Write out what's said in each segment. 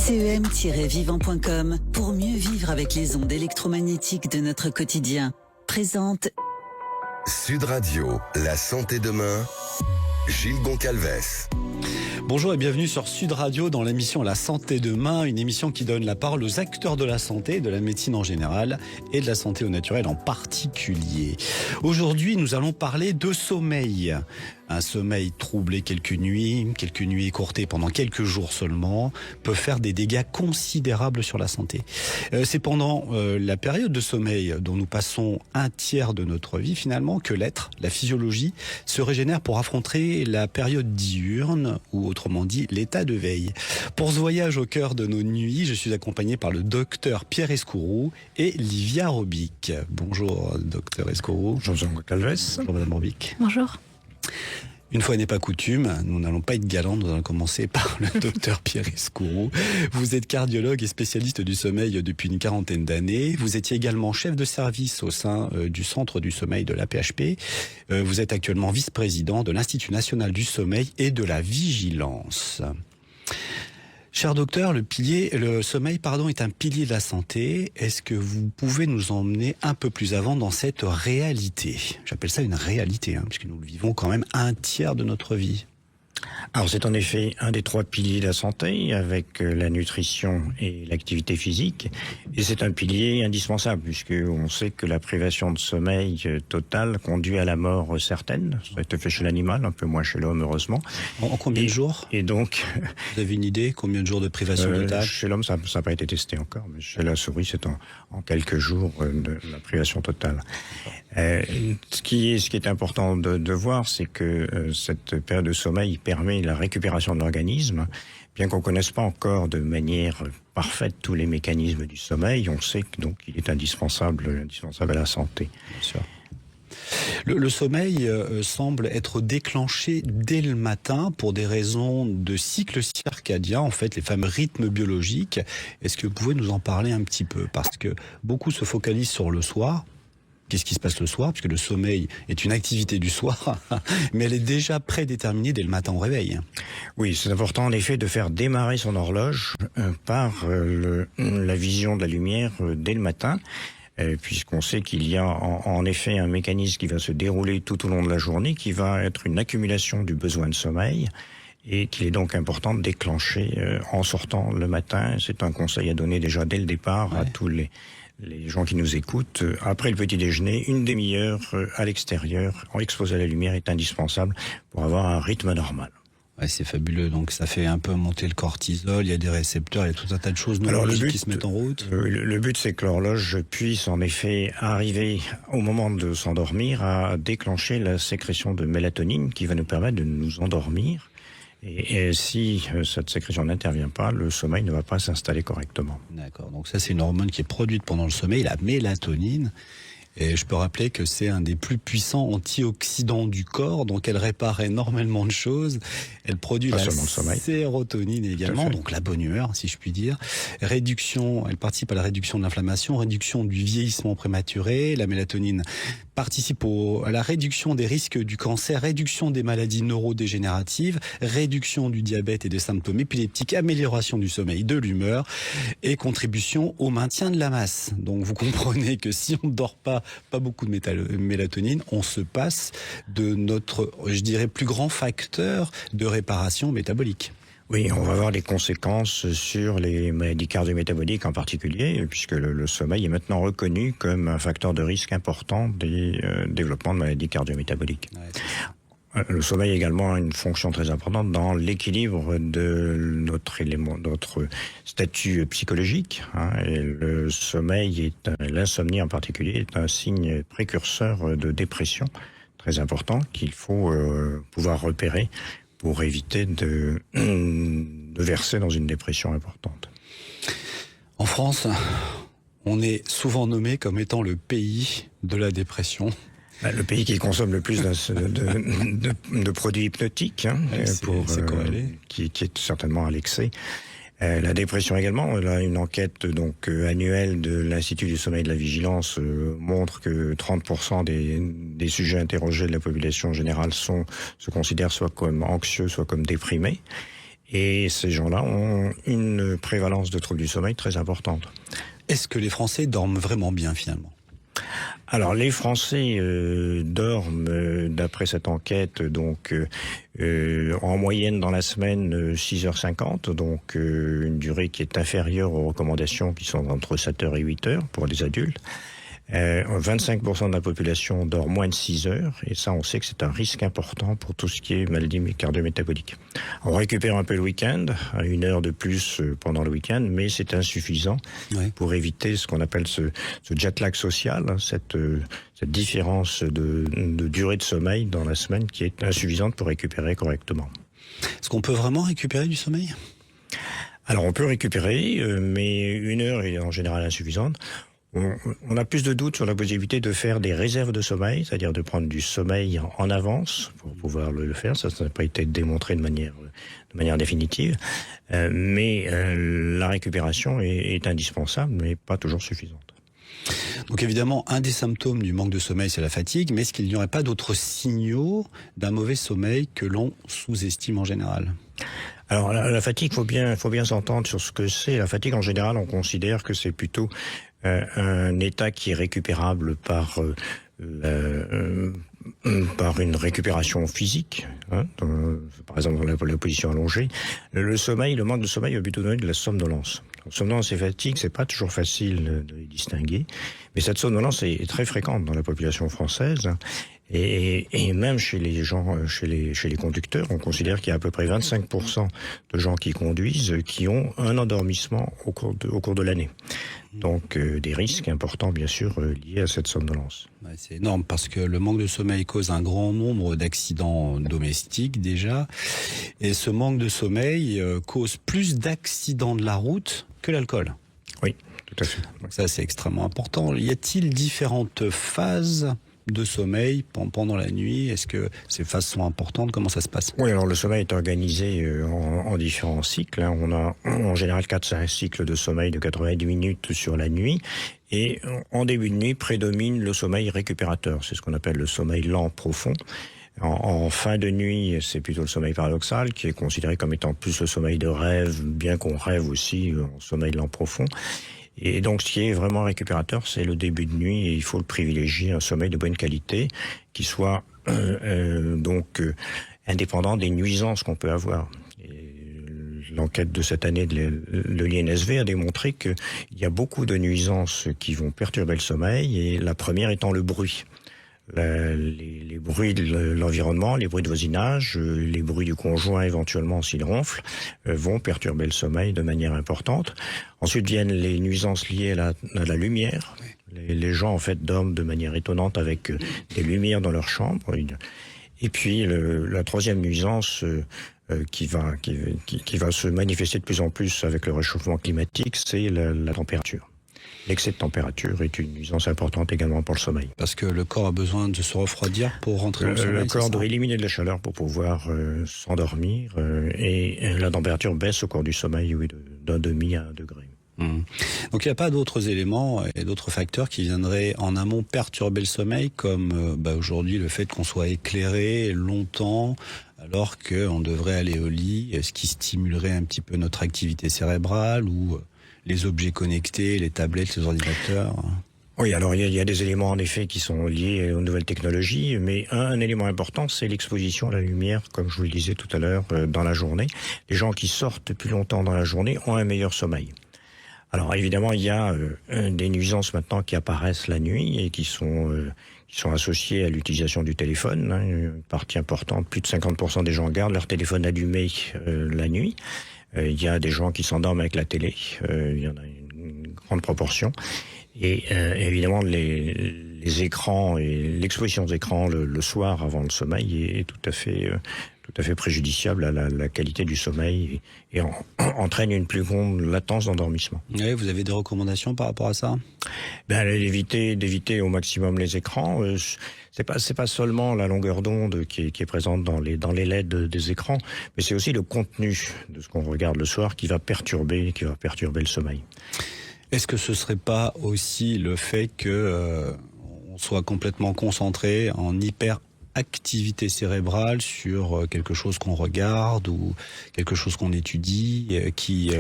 CEM-vivant.com pour mieux vivre avec les ondes électromagnétiques de notre quotidien. Présente Sud Radio, la santé demain, Gilles Goncalves. Bonjour et bienvenue sur Sud Radio dans l'émission La Santé Demain, une émission qui donne la parole aux acteurs de la santé, de la médecine en général et de la santé au naturel en particulier. Aujourd'hui, nous allons parler de sommeil. Un sommeil troublé quelques nuits écourtées pendant quelques jours seulement, peut faire des dégâts considérables sur la santé. C'est pendant la période de sommeil dont nous passons un tiers de notre vie finalement que l'être, la physiologie, se régénère pour affronter la période diurne ou autrement dit l'état de veille. Pour ce voyage au cœur de nos nuits, je suis accompagné par le docteur Pierre Escourroux et Livia Robic. Bonjour docteur Escourroux. Bonjour Jean Calves. Bonjour madame Robic. Bonjour. Une fois n'est pas coutume, nous n'allons pas être galants, nous allons commencer par le docteur Pierre Escourroux. Vous êtes cardiologue et spécialiste du sommeil depuis une quarantaine d'années. Vous étiez également chef de service au sein du Centre du sommeil de l'AP-HP. Vous êtes actuellement vice-président de l'Institut national du sommeil et de la vigilance. Cher docteur, le sommeil est un pilier de la santé. Est-ce que vous pouvez nous emmener un peu plus avant dans cette réalité ? J'appelle ça une réalité, puisque nous le vivons quand même un tiers de notre vie. Alors c'est en effet un des 3 piliers de la santé avec la nutrition et l'activité physique, et c'est un pilier indispensable puisque on sait que la privation de sommeil totale conduit à la mort certaine. Ça a été fait chez l'animal, un peu moins chez l'homme heureusement. En combien de jours ? Et donc, vous avez une idée combien de jours de privation totale ? Chez l'homme ça n'a pas été testé encore, mais chez la souris c'est en quelques jours de la privation totale. Ce qui est important de voir, c'est que cette période de sommeil permet la récupération de l'organisme. Bien qu'on ne connaisse pas encore de manière parfaite tous les mécanismes du sommeil, on sait que donc il est indispensable à la santé. Bien sûr. Le sommeil semble être déclenché dès le matin pour des raisons de cycle circadien, en fait, les fameux rythmes biologiques. Est-ce que vous pouvez nous en parler un petit peu ? Parce que beaucoup se focalisent sur le soir. Qu'est-ce qui se passe le soir ? Puisque le sommeil est une activité du soir, mais elle est déjà prédéterminée dès le matin au réveil. Oui, c'est important en effet de faire démarrer son horloge par la vision de la lumière dès le matin, puisqu'on sait qu'il y a en effet un mécanisme qui va se dérouler tout au long de la journée, qui va être une accumulation du besoin de sommeil, et qu'il est donc important de déclencher en sortant le matin. C'est un conseil à donner déjà dès le départ à tous les gens qui nous écoutent. Après le petit déjeuner, une demi-heure à l'extérieur, exposé à la lumière, est indispensable pour avoir un rythme normal. Ouais, c'est fabuleux. Donc ça fait un peu monter le cortisol, il y a des récepteurs, il y a tout un tas de choses neurologiques qui se mettent en route. Le but, c'est que l'horloge puisse en effet arriver au moment de s'endormir à déclencher la sécrétion de mélatonine qui va nous permettre de nous endormir. Et si cette sécrétion n'intervient pas, le sommeil ne va pas s'installer correctement. D'accord, donc ça c'est une hormone qui est produite pendant le sommeil, la mélatonine. Et je peux rappeler que c'est un des plus puissants antioxydants du corps, donc elle répare énormément de choses. Elle produit la sérotonine également, donc la bonne humeur, si je puis dire. Elle participe à la réduction de l'inflammation, réduction du vieillissement prématuré. La mélatonine participe à la réduction des risques du cancer, réduction des maladies neurodégénératives, réduction du diabète et des symptômes épileptiques, amélioration du sommeil, de l'humeur et contribution au maintien de la masse. Donc vous comprenez que si on ne dort pas beaucoup de mélatonine, on se passe de notre, je dirais, plus grand facteur de réparation métabolique. Oui, on va avoir des conséquences sur les maladies cardio-métaboliques en particulier, puisque le sommeil est maintenant reconnu comme un facteur de risque important des développements de maladies cardio-métaboliques. Ouais. Le sommeil également a une fonction très importante dans l'équilibre de notre statut psychologique. Et le sommeil, l'insomnie en particulier, est un signe précurseur de dépression très important qu'il faut pouvoir repérer pour éviter de verser dans une dépression importante. En France, on est souvent nommé comme étant le pays de la dépression. Le pays qui consomme le plus de produits hypnotiques, qui est certainement à l'excès. La dépression également. On a une enquête annuelle de l'Institut du sommeil et de la vigilance montre que 30% des sujets interrogés de la population générale se considèrent soit comme anxieux, soit comme déprimés. Et ces gens-là ont une prévalence de troubles du sommeil très importante. Est-ce que les Français dorment vraiment bien finalement ? Alors les Français dorment, d'après cette enquête, donc en moyenne dans la semaine 6h50, donc une durée qui est inférieure aux recommandations qui sont entre 7h et 8h pour les adultes. 25% de la population dort moins de 6 heures, et ça on sait que c'est un risque important pour tout ce qui est maladie cardio-métabolique. On récupère un peu le week-end, à 1 heure de plus pendant le week-end, mais c'est insuffisant pour éviter ce qu'on appelle ce jet lag social, hein, cette différence de durée de sommeil dans la semaine qui est insuffisante pour récupérer correctement. Est-ce qu'on peut vraiment récupérer du sommeil ? Alors on peut récupérer, mais 1 heure est en général insuffisante. On a plus de doutes sur la possibilité de faire des réserves de sommeil, c'est-à-dire de prendre du sommeil en avance pour pouvoir le faire. Ça n'a pas été démontré de manière définitive. Mais la récupération est indispensable, mais pas toujours suffisante. Donc évidemment, un des symptômes du manque de sommeil, c'est la fatigue, mais est-ce qu'il n'y aurait pas d'autres signaux d'un mauvais sommeil que l'on sous-estime en général ? Alors la fatigue, faut bien s'entendre sur ce que c'est. La fatigue, en général, on considère que c'est plutôt un état qui est récupérable par une récupération physique, hein, par exemple la position allongée. Le sommeil, le manque de sommeil va plutôt donner de la somnolence. Somnolence et fatigue, c'est pas toujours facile de les distinguer, mais cette somnolence est très fréquente dans la population française. Et même chez les gens, chez les conducteurs, on considère qu'il y a à peu près 25% de gens qui conduisent qui ont un endormissement au cours de l'année. Donc des risques importants bien sûr liés à cette somnolence. Ouais, c'est énorme parce que le manque de sommeil cause un grand nombre d'accidents domestiques déjà, et ce manque de sommeil cause plus d'accidents de la route que l'alcool. Oui, tout à fait. Donc ça c'est extrêmement important. Y a-t-il différentes phases de sommeil pendant la nuit? Est-ce que ces phases sont importantes? Comment ça se passe? Oui, alors le sommeil est organisé en différents cycles. Hein. On a en général 4-5 cycles de sommeil de 90 minutes sur la nuit. Et en début de nuit prédomine le sommeil récupérateur. C'est ce qu'on appelle le sommeil lent profond. En fin de nuit, c'est plutôt le sommeil paradoxal, qui est considéré comme étant plus le sommeil de rêve, bien qu'on rêve aussi en sommeil lent profond. Et donc, ce qui est vraiment récupérateur, c'est le début de nuit, et il faut le privilégier, un sommeil de bonne qualité, qui soit indépendant des nuisances qu'on peut avoir. Et l'enquête de cette année de l'INSV a démontré qu'il y a beaucoup de nuisances qui vont perturber le sommeil, et la première étant le bruit. Les bruits de l'environnement, les bruits de voisinage, les bruits du conjoint éventuellement s'il ronfle, vont perturber le sommeil de manière importante. Ensuite viennent les nuisances liées à la lumière. Les gens en fait dorment de manière étonnante avec des lumières dans leur chambre. Et puis la troisième nuisance qui va se manifester de plus en plus avec le réchauffement climatique, c'est la température. L'excès de température est une nuisance importante également pour le sommeil. Parce que le corps a besoin de se refroidir pour rentrer dans le sommeil. Le corps doit éliminer de la chaleur pour pouvoir s'endormir et la température baisse au cours du sommeil d'un demi à 1 degré. Donc il n'y a pas d'autres éléments et d'autres facteurs qui viendraient en amont perturber le sommeil, comme aujourd'hui le fait qu'on soit éclairé longtemps alors qu'on devrait aller au lit, ce qui stimulerait un petit peu notre activité cérébrale, ou les objets connectés, les tablettes, les ordinateurs. Oui, alors il y a des éléments en effet qui sont liés aux nouvelles technologies, mais un élément important, c'est l'exposition à la lumière, comme je vous le disais tout à l'heure, dans la journée. Les gens qui sortent plus longtemps dans la journée ont un meilleur sommeil. Alors évidemment, il y a des nuisances maintenant qui apparaissent la nuit et qui sont associées à l'utilisation du téléphone. Hein, une partie importante, plus de 50% des gens gardent leur téléphone allumé la nuit. Il y a des gens qui s'endorment avec la télé, il y en a une grande proportion. Et évidemment, les écrans et l'exposition aux écrans le soir avant le sommeil est tout à fait préjudiciable à la qualité du sommeil et entraîne une plus grande latence d'endormissement. Oui, vous avez des recommandations par rapport à ça? D'éviter au maximum les écrans. C'est pas seulement la longueur d'onde qui est présente dans les LED des écrans, mais c'est aussi le contenu de ce qu'on regarde le soir qui va perturber le sommeil. Est-ce que ce serait pas aussi le fait que on soit complètement concentré en hyper activité cérébrale sur quelque chose qu'on regarde ou quelque chose qu'on étudie qui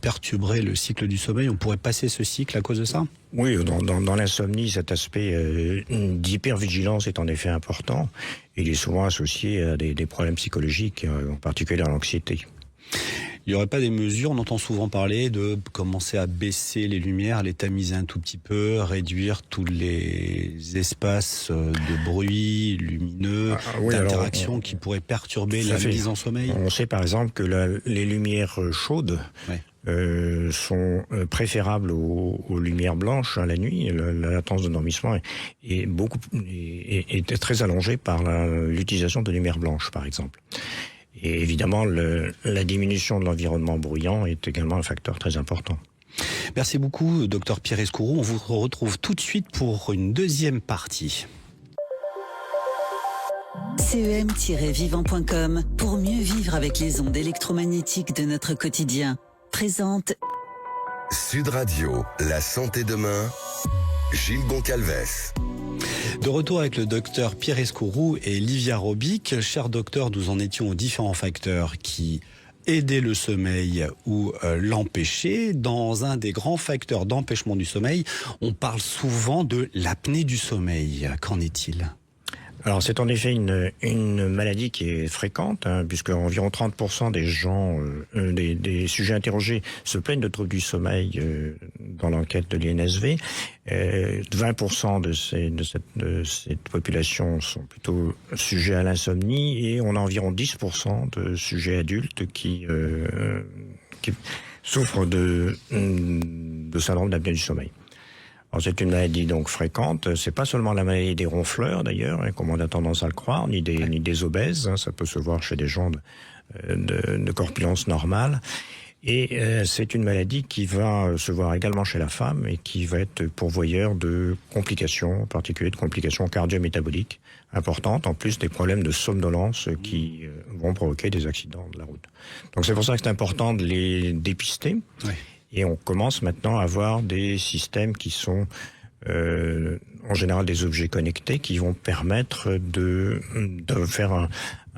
perturberait le cycle du sommeil. On pourrait passer ce cycle à cause de ça ? Oui, dans l'insomnie, cet aspect d'hypervigilance est en effet important. Il est souvent associé à des problèmes psychologiques, en particulier à l'anxiété. Il n'y aurait pas des mesures, on entend souvent parler de commencer à baisser les lumières, les tamiser un tout petit peu, réduire tous les espaces de bruit lumineux, d'interaction qui pourraient perturber la mise en sommeil. On sait par exemple que les lumières chaudes sont préférables aux lumières blanches la nuit. La latence de dormissement est très allongée par l'utilisation de lumière blanche, par exemple. Et évidemment, la diminution de l'environnement bruyant est également un facteur très important. Merci beaucoup, Dr Pierre Escourroux. On vous retrouve tout de suite pour une deuxième partie. CEM-vivant.com pour mieux vivre avec les ondes électromagnétiques de notre quotidien. Présente Sud Radio, la santé demain, Gilles Goncalves. De retour avec le docteur Pierre Escourroux et Livia Robic. Cher docteur, nous en étions aux différents facteurs qui aidaient le sommeil ou l'empêcher. Dans un des grands facteurs d'empêchement du sommeil, on parle souvent de l'apnée du sommeil. Qu'en est-il ? Alors c'est en effet une maladie qui est fréquente, puisque environ 30% des gens, des sujets interrogés se plaignent de troubles du sommeil dans l'enquête de l'INSV. 20% de cette population sont plutôt sujets à l'insomnie et on a environ 10% de sujets adultes qui souffrent de syndrome d'apnée du sommeil. Alors, c'est une maladie donc fréquente. C'est pas seulement la maladie des ronfleurs d'ailleurs, comme on a tendance à le croire, ni des obèses. Ça peut se voir chez des gens de corpulence normale. Et c'est une maladie qui va se voir également chez la femme et qui va être pourvoyeur de complications, en particulier de complications cardio-métaboliques importantes, en plus des problèmes de somnolence qui vont provoquer des accidents de la route. Donc c'est pour ça que c'est important de les dépister. Oui. Et on commence maintenant à avoir des systèmes qui sont en général des objets connectés qui vont permettre de faire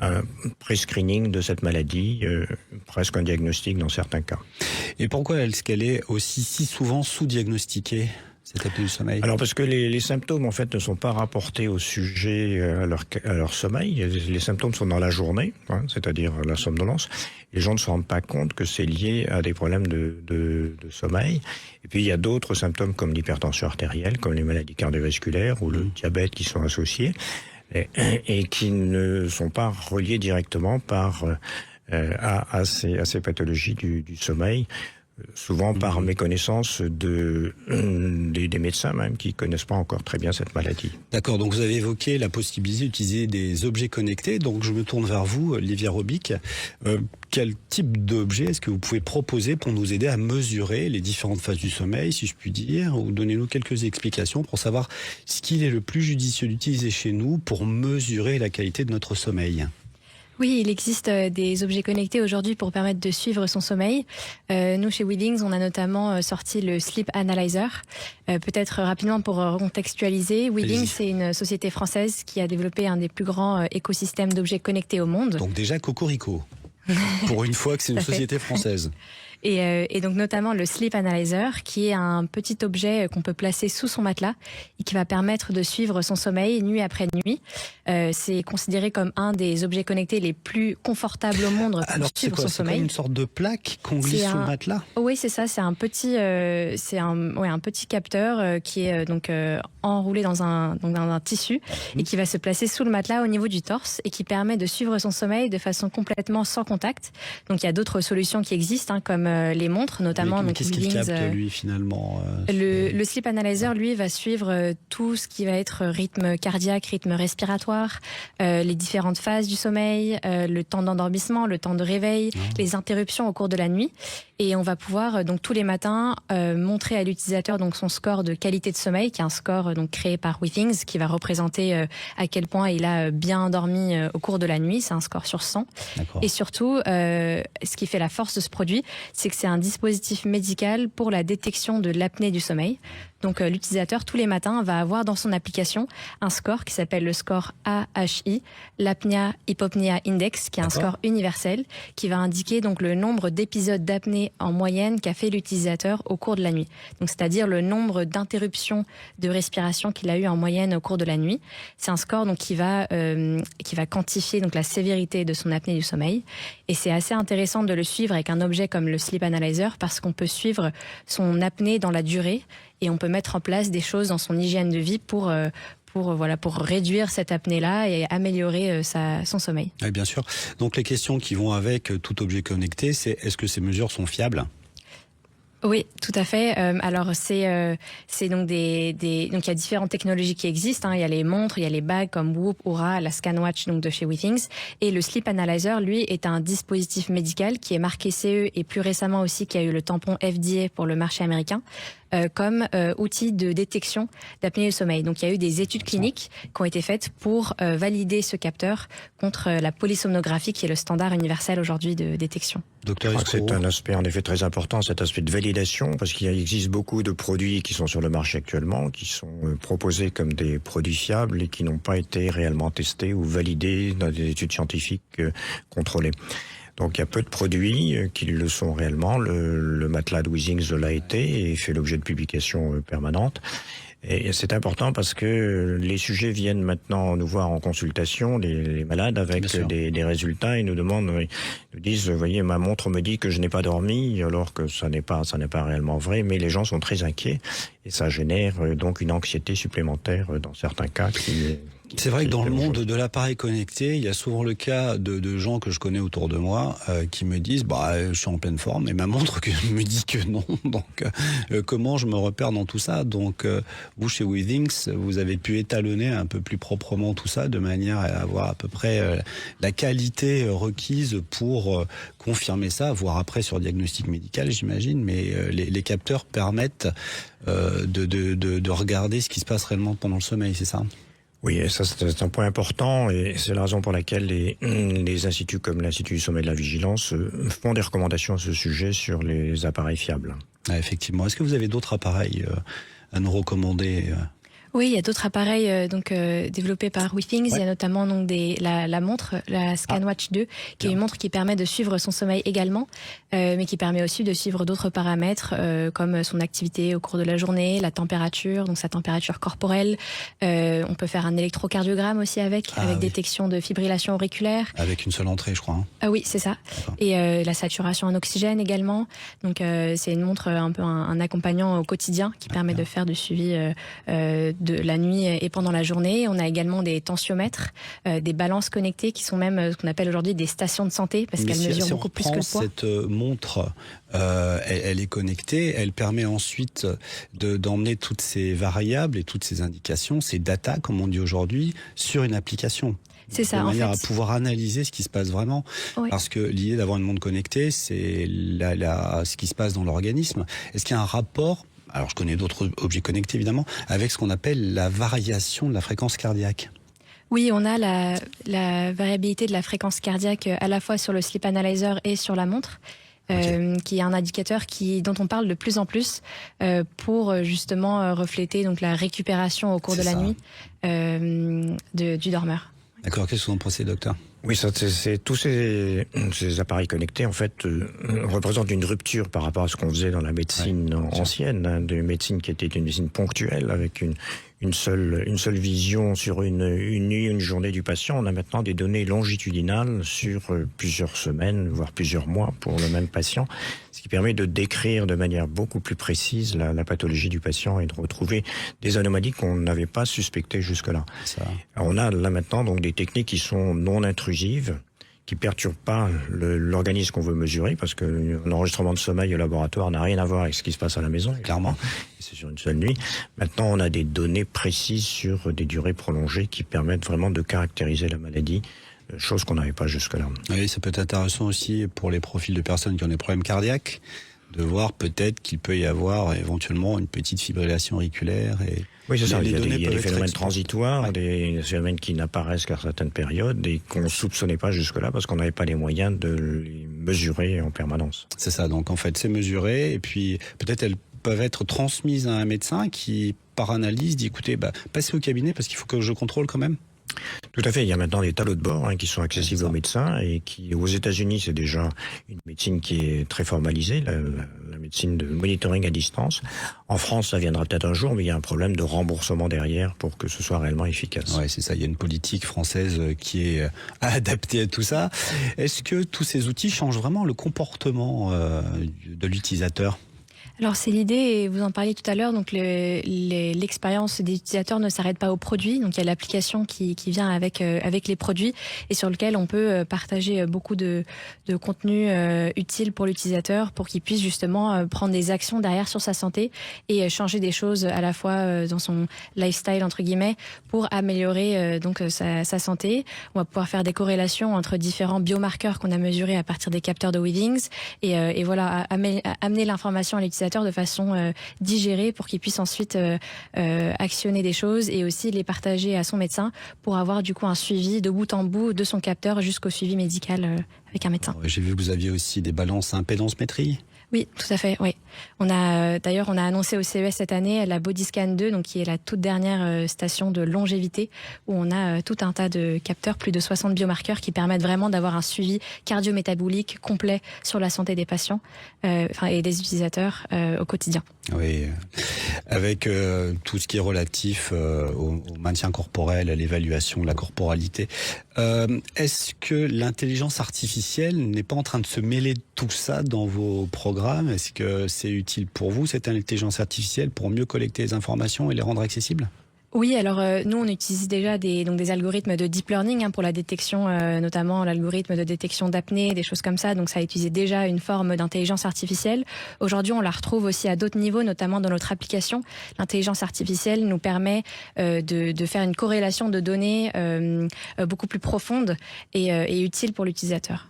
un pré-screening de cette maladie, presque un diagnostic dans certains cas. Et pourquoi est-ce qu'elle est aussi si souvent sous-diagnostiquée, cette apnée du sommeil ? Alors parce que les symptômes en fait ne sont pas rapportés au sujet à leur sommeil. Les symptômes sont dans la journée, c'est-à-dire la somnolence. Les gens ne se rendent pas compte que c'est lié à des problèmes de sommeil. Et puis il y a d'autres symptômes comme l'hypertension artérielle, comme les maladies cardiovasculaires ou le diabète qui sont associés et qui ne sont pas reliés directement à ces pathologies du sommeil. Souvent par méconnaissance des médecins même qui connaissent pas encore très bien cette maladie. D'accord, donc vous avez évoqué la possibilité d'utiliser des objets connectés, donc je me tourne vers vous, Livia Robic. Quel type d'objet est-ce que vous pouvez proposer pour nous aider à mesurer les différentes phases du sommeil, si je puis dire, ou donnez-nous quelques explications pour savoir ce qu'il est le plus judicieux d'utiliser chez nous pour mesurer la qualité de notre sommeil ? Oui, il existe des objets connectés aujourd'hui pour permettre de suivre son sommeil. Nous, chez Withings, on a notamment sorti le Sleep Analyzer. Peut-être rapidement pour recontextualiser, Withings, c'est une société française qui a développé un des plus grands écosystèmes d'objets connectés au monde. Donc déjà, cocorico. Pour une fois que c'est une société française. Et donc notamment le Sleep Analyzer, qui est un petit objet qu'on peut placer sous son matelas et qui va permettre de suivre son sommeil nuit après nuit. C'est considéré comme un des objets connectés les plus confortables au monde pour suivre son sommeil. C'est comme une sorte de plaque qu'on glisse sous le matelas. Oui, c'est ça. C'est un petit, un petit capteur qui est donc enroulé dans un tissu et qui va se placer sous le matelas au niveau du torse et qui permet de suivre son sommeil de façon complètement sans contact. Donc il y a d'autres solutions qui existent, comme les montres, notamment. Mais qu'est-ce qu'il capte, lui, finalement le Sleep Analyzer, lui, va suivre tout ce qui va être rythme cardiaque, rythme respiratoire, les différentes phases du sommeil, le temps d'endormissement, le temps de réveil, les interruptions au cours de la nuit. Et on va pouvoir, donc tous les matins, montrer à l'utilisateur donc son score de qualité de sommeil, qui est un score donc créé par Withings, qui va représenter à quel point il a bien dormi au cours de la nuit. C'est un score sur 100. D'accord. Et surtout, ce qui fait la force de ce produit, c'est que c'est un dispositif médical pour la détection de l'apnée du sommeil. Donc l'utilisateur tous les matins va avoir dans son application un score qui s'appelle le score AHI, l'Apnea Hypopnea Index, qui est un score universel qui va indiquer donc le nombre d'épisodes d'apnée en moyenne qu'a fait l'utilisateur au cours de la nuit. Donc c'est-à-dire le nombre d'interruptions de respiration qu'il a eu en moyenne au cours de la nuit. C'est un score donc qui va quantifier donc la sévérité de son apnée du sommeil. Et c'est assez intéressant de le suivre avec un objet comme le Sleep Analyzer parce qu'on peut suivre son apnée dans la durée et on peut mettre en place des choses dans son hygiène de vie pour réduire cette apnée-là et améliorer son sommeil. Oui, bien sûr. Donc les questions qui vont avec tout objet connecté, c'est est-ce que ces mesures sont fiables ? Oui, tout à fait. Alors c'est donc donc il y a différentes technologies qui existent. Il y a les montres, il y a les bagues comme Whoop, Oura, la ScanWatch donc de chez WeThings. Et le Sleep Analyzer, lui, est un dispositif médical qui est marqué CE et plus récemment aussi qui a eu le tampon FDA pour le marché américain. Comme outil de détection d'apnée du sommeil. Donc il y a eu des études cliniques qui ont été faites pour valider ce capteur contre la polysomnographie qui est le standard universel aujourd'hui de détection. Docteur, c'est un aspect en effet très important, cet aspect de validation, parce qu'il existe beaucoup de produits qui sont sur le marché actuellement, qui sont proposés comme des produits fiables et qui n'ont pas été réellement testés ou validés dans des études scientifiques contrôlées. Donc il y a peu de produits qui le sont réellement. Le matelas de WeThings l'a été et fait l'objet de publications permanentes. Et c'est important parce que les sujets viennent maintenant nous voir en consultation, les malades, avec des résultats. Ils nous demandent, ils nous disent, vous voyez, ma montre me dit que je n'ai pas dormi, alors que ça n'est pas réellement vrai. Mais les gens sont très inquiets et ça génère donc une anxiété supplémentaire dans certains cas. C'est vrai que dans le monde de l'appareil connecté, il y a souvent le cas de gens que je connais autour de moi qui me disent je suis en pleine forme et ma montre me dit que non. Donc comment je me repère dans tout ça? Donc vous chez WeThings, vous avez pu étalonner un peu plus proprement tout ça de manière à avoir à peu près la qualité requise pour confirmer ça, voire après sur diagnostic médical, j'imagine, mais les capteurs permettent de regarder ce qui se passe réellement pendant le sommeil, c'est ça? Oui, et ça c'est un point important et c'est la raison pour laquelle les instituts comme l'Institut du sommeil et de la vigilance font des recommandations à ce sujet sur les appareils fiables. Ah, effectivement. Est-ce que vous avez d'autres appareils à nous recommander Oui, il y a d'autres appareils développés par WeThings. Il y a notamment donc la montre, la ScanWatch 2, qui est une montre qui permet de suivre son sommeil également, mais qui permet aussi de suivre d'autres paramètres comme son activité au cours de la journée, la température, donc sa température corporelle. On peut faire un électrocardiogramme aussi avec détection de fibrillation auriculaire. Avec une seule entrée, je crois. Hein. Ah oui, c'est ça. Et la saturation en oxygène également. Donc c'est une montre un peu un accompagnant au quotidien qui permet de faire du suivi de la nuit et pendant la journée. On a également des tensiomètres, des balances connectées qui sont même ce qu'on appelle aujourd'hui des stations de santé parce qu'elles mesurent beaucoup plus que le poids. Cette montre, elle est connectée, elle permet ensuite d'emmener toutes ces variables et toutes ces indications, ces data comme on dit aujourd'hui, sur une application. C'est ça, de manière à pouvoir analyser ce qui se passe vraiment. Oui. Parce que l'idée d'avoir une montre connectée, c'est ce qui se passe dans l'organisme. Est-ce qu'il y a un rapport, alors je connais d'autres objets connectés évidemment, avec ce qu'on appelle la variation de la fréquence cardiaque? Oui, on a la variabilité de la fréquence cardiaque à la fois sur le Sleep Analyzer et sur la montre. Qui est un indicateur dont on parle de plus en plus pour justement refléter donc la récupération au cours de la nuit du dormeur. D'accord, qu'est-ce que vous en pensez, docteur? Oui, tous ces appareils connectés, en fait, représentent une rupture par rapport à ce qu'on faisait dans la médecine ancienne, de médecine qui était une médecine ponctuelle, avec une seule vision sur une nuit, une journée du patient. On a maintenant des données longitudinales sur plusieurs semaines, voire plusieurs mois pour le même patient, ce qui permet de décrire de manière beaucoup plus précise la pathologie du patient et de retrouver des anomalies qu'on n'avait pas suspectées jusque-là. Alors on a là maintenant donc des techniques qui sont non intrusives, qui perturbent pas l'organisme qu'on veut mesurer, parce que l'enregistrement de sommeil au laboratoire n'a rien à voir avec ce qui se passe à la maison, clairement. C'est sur une seule nuit. Maintenant, on a des données précises sur des durées prolongées qui permettent vraiment de caractériser la maladie, chose qu'on n'avait pas jusque-là. Oui, ça peut être intéressant aussi pour les profils de personnes qui ont des problèmes cardiaques, de voir peut-être qu'il peut y avoir éventuellement une petite fibrillation auriculaire. Oui, c'est ça. Il y a des phénomènes transitoires, des phénomènes qui n'apparaissent qu'à certaines périodes et qu'on ne soupçonnait pas jusque-là parce qu'on n'avait pas les moyens de les mesurer en permanence. C'est ça. Donc en fait, c'est mesuré et puis peut-être peuvent être transmises à un médecin qui, par analyse, dit écoutez, passez au cabinet parce qu'il faut que je contrôle quand même. Tout à fait. Il y a maintenant des tableaux de bord qui sont accessibles aux médecins et qui, aux États-Unis, c'est déjà une médecine qui est très formalisée, la médecine de monitoring à distance. En France, ça viendra peut-être un jour, mais il y a un problème de remboursement derrière pour que ce soit réellement efficace. Ouais, c'est ça. Il y a une politique française qui est adaptée à tout ça. Est-ce que tous ces outils changent vraiment le comportement de l'utilisateur ? Alors c'est l'idée, et vous en parliez tout à l'heure, donc l'expérience des utilisateurs ne s'arrête pas aux produits, donc il y a l'application qui vient avec les produits et sur lequel on peut partager beaucoup de contenu utile pour l'utilisateur pour qu'il puisse justement prendre des actions derrière sur sa santé et changer des choses à la fois dans son lifestyle entre guillemets pour améliorer donc sa santé. On va pouvoir faire des corrélations entre différents biomarqueurs qu'on a mesurés à partir des capteurs de Withings et voilà amener l'information à l'utilisateur de façon digérée pour qu'il puisse ensuite actionner des choses et aussi les partager à son médecin pour avoir du coup un suivi de bout en bout de son capteur jusqu'au suivi médical avec un médecin. J'ai vu que vous aviez aussi des balances à impédance-métrie. Oui, tout à fait. Oui, on a annoncé au CES cette année la Bodyscan 2, donc qui est la toute dernière station de longévité où on a tout un tas de capteurs, plus de 60 biomarqueurs qui permettent vraiment d'avoir un suivi cardio-métabolique complet sur la santé des patients et des utilisateurs au quotidien. Oui, avec tout ce qui est relatif au maintien corporel, à l'évaluation de la corporalité. Est-ce que l'intelligence artificielle n'est pas en train de se mêler de tout ça dans vos programmes ? Est-ce que c'est utile pour vous, cette intelligence artificielle, pour mieux collecter les informations et les rendre accessibles ? Oui, alors nous on utilise déjà des algorithmes de deep learning pour la détection, notamment l'algorithme de détection d'apnée, des choses comme ça. Donc ça utilise déjà une forme d'intelligence artificielle. Aujourd'hui, on la retrouve aussi à d'autres niveaux, notamment dans notre application. L'intelligence artificielle nous permet de faire une corrélation de données beaucoup plus profonde et utile pour l'utilisateur.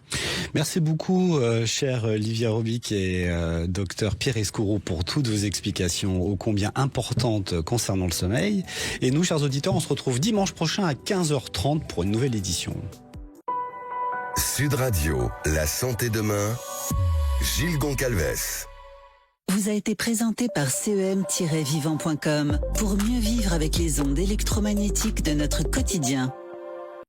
Merci beaucoup, cher Livia Robic et docteur Pierre Escourou pour toutes vos explications ô combien importantes concernant le sommeil. Et nous, chers auditeurs, on se retrouve dimanche prochain à 15h30 pour une nouvelle édition. Sud Radio, la santé demain, Gilles Goncalves. Vous a été présenté par CEM-vivant.com pour mieux vivre avec les ondes électromagnétiques de notre quotidien.